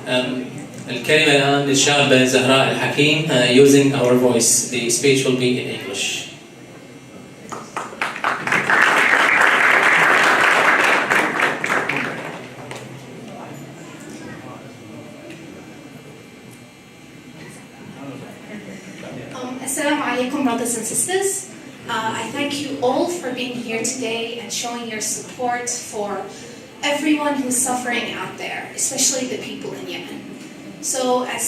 الكلمة الآن للشابة زهراء الحكيم. Using our voice, the speech will be in English. Assalamu alaikum, brothers and sisters. I thank you all for being here today and showing your support for everyone who's suffering out there, especially the people in Yemen. So as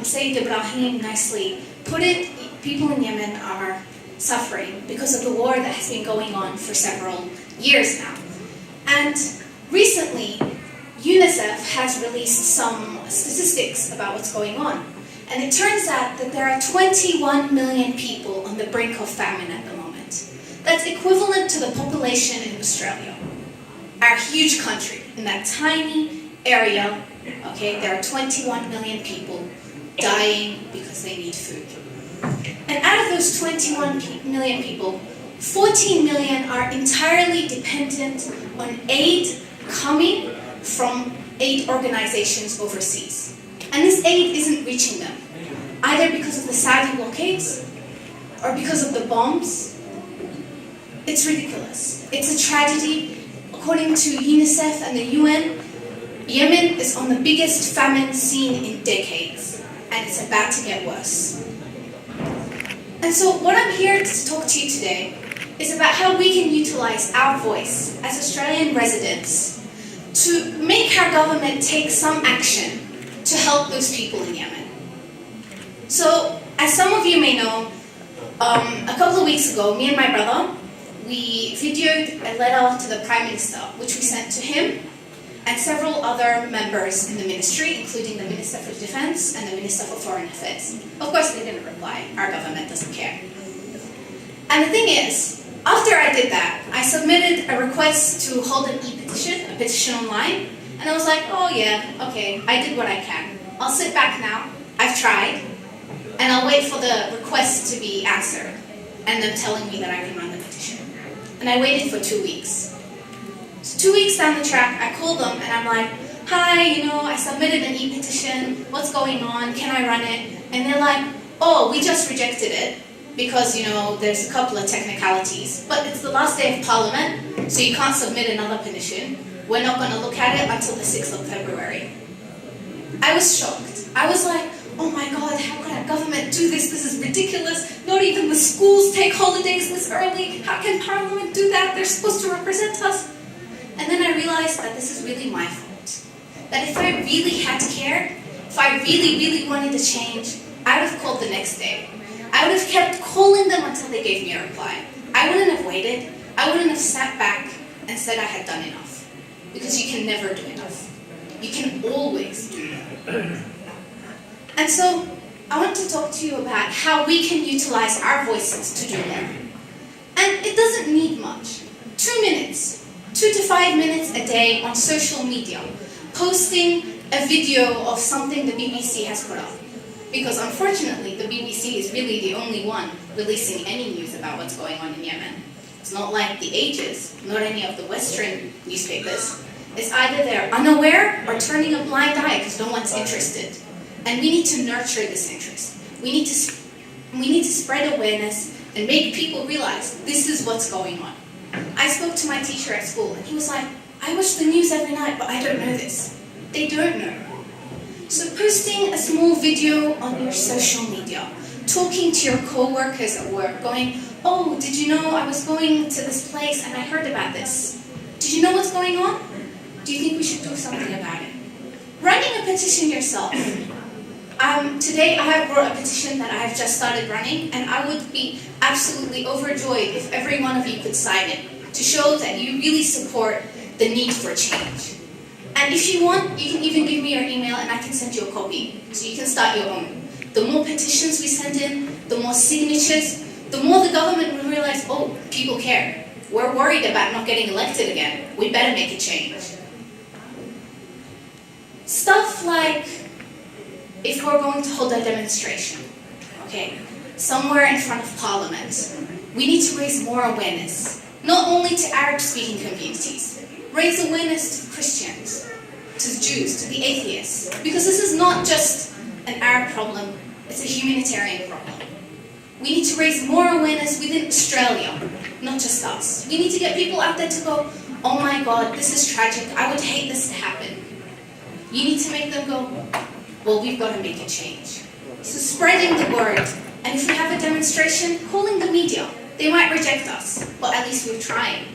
Sayyid Ibrahim nicely put it, people in Yemen are suffering because of the war that has been going on for several years now. And recently, UNICEF has released some statistics about what's going on. And it turns out that there are 21 million people on the brink of famine at the moment. That's equivalent to the population in Australia, our huge country. In that tiny area, okay, there are 21 million people dying because they need food. And out of those 21 million people, 14 million are entirely dependent on aid coming from aid organizations overseas. And this aid isn't reaching them, either because of the Saudi blockades or because of the bombs. It's ridiculous. It's a tragedy. According to UNICEF and the UN, Yemen is on the biggest famine seen in decades, and it's about to get worse. And so what I'm here to talk to you today is about how we can utilize our voice as Australian residents to make our government take some action to help those people in Yemen. So, as some of you may know, a couple of weeks ago, me and my brother, we videoed a letter to the Prime Minister, which we sent to him and several other members in the ministry, including the Minister for Defence and the Minister for Foreign Affairs. Of course, they didn't reply. Our government doesn't care. And the thing is, after I did that, I submitted a request to hold an e-petition, a petition online, and I was like, oh yeah, okay, I did what I can. I'll sit back now, I've tried, and I'll wait for the request to be answered, and them telling me that I can run the petition. And I waited for 2 weeks. So 2 weeks down the track, I called them, and I'm like, hi, I submitted an e-petition, what's going on, can I run it? And they're like, oh, we just rejected it, because, there's a couple of technicalities, but it's the last day of Parliament, so you can't submit another petition. We're not going to look at it until the 6th of February. I was shocked. I was like, oh my God, how could our government do this? This is ridiculous. Not even the schools take holidays this early. How can Parliament do that? They're supposed to represent us. And then I realized that this is really my fault. That if I really had cared, if I really, really wanted to change, I would have called the next day. I would have kept calling them until they gave me a reply. I wouldn't have waited. I wouldn't have sat back and said I had done enough. Because you can never do enough. You can always do more. And so, I want to talk to you about how we can utilize our voices to do more. And it doesn't need much. 2 minutes, 2 to 5 minutes a day on social media, posting a video of something the BBC has put up. Because unfortunately, the BBC is really the only one releasing any news about what's going on in Yemen. It's not like The Ages, not any of the Western newspapers. It's either they're unaware or turning a blind eye because no one's interested. And we need to nurture this interest. We need to spread awareness and make people realize this is what's going on. I spoke to my teacher at school and he was like, I watch the news every night, but I don't know this. They don't know. So posting a small video on your social media, talking to your co-workers at work, going, oh, did you know I was going to this place and I heard about this? Did you know what's going on? Do you think we should do something about it? Running a petition yourself. Today I have brought a petition that I have just started running, and I would be absolutely overjoyed if every one of you could sign it to show that you really support the need for change. And if you want, you can even give me your email and I can send you a copy so you can start your own. The more petitions we send in, the more signatures, the more the government will realize, oh, people care. We're worried about not getting elected again. We better make a change. Stuff like, if we're going to hold a demonstration, okay, somewhere in front of Parliament, we need to raise more awareness, not only to Arab-speaking communities, raise awareness to Christians, to the Jews, to the atheists. Because this is not just an Arab problem, it's a humanitarian problem. We need to raise more awareness within Australia, not just us. We need to get people out there to go, oh my God, this is tragic, I would hate this to happen. You need to make them go, well, we've got to make a change. So spreading the word, and if we have a demonstration, calling the media. They might reject us, but at least we're trying.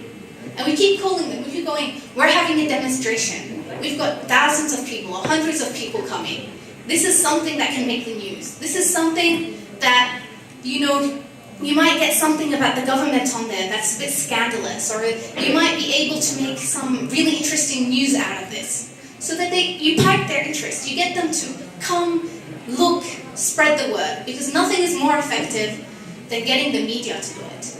And we keep calling them, we keep going, we're having a demonstration. We've got thousands of people, or hundreds of people coming. This is something that can make the news. This is something that, you might get something about the government on there that's a bit scandalous, or you might be able to make some really interesting news out of this. So that you pique their interest, you get them to come, look, spread the word, because nothing is more effective than getting the media to do it.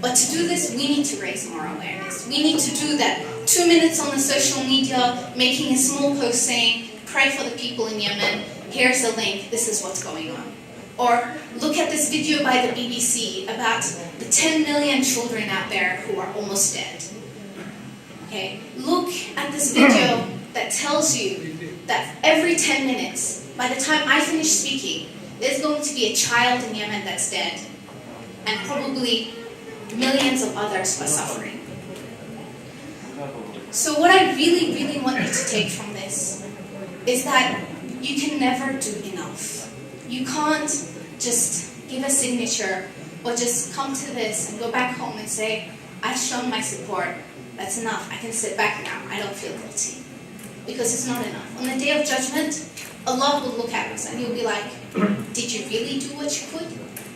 But to do this, we need to raise more awareness. We need to do that 2 minutes on the social media, making a small post saying, pray for the people in Yemen, here's the link, this is what's going on. Or look at this video by the BBC about the 10 million children out there who are almost dead. Okay? Look at this video that tells you that every 10 minutes, by the time I finish speaking, there's going to be a child in Yemen that's dead, and probably millions of others who are suffering. So what I really, really want you to take from this is that you can never do enough. You can't just give a signature or just come to this and go back home and say, I've shown my support, that's enough, I can sit back now, I don't feel guilty. Because it's not enough. On the Day of Judgment, Allah will look at us and He'll be like, did you really do what you could?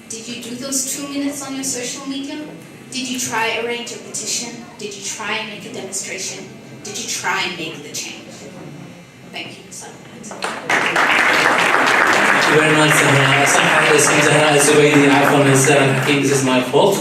Did you do those 2 minutes on your social media? Did you try arrange a petition? Did you try and make a demonstration? Did you try and make the change? Thank you. Thank you very much, Zahra. صح اسمي زهراء الزبيدي عفوا من زهراء الحكيم. This is my fault.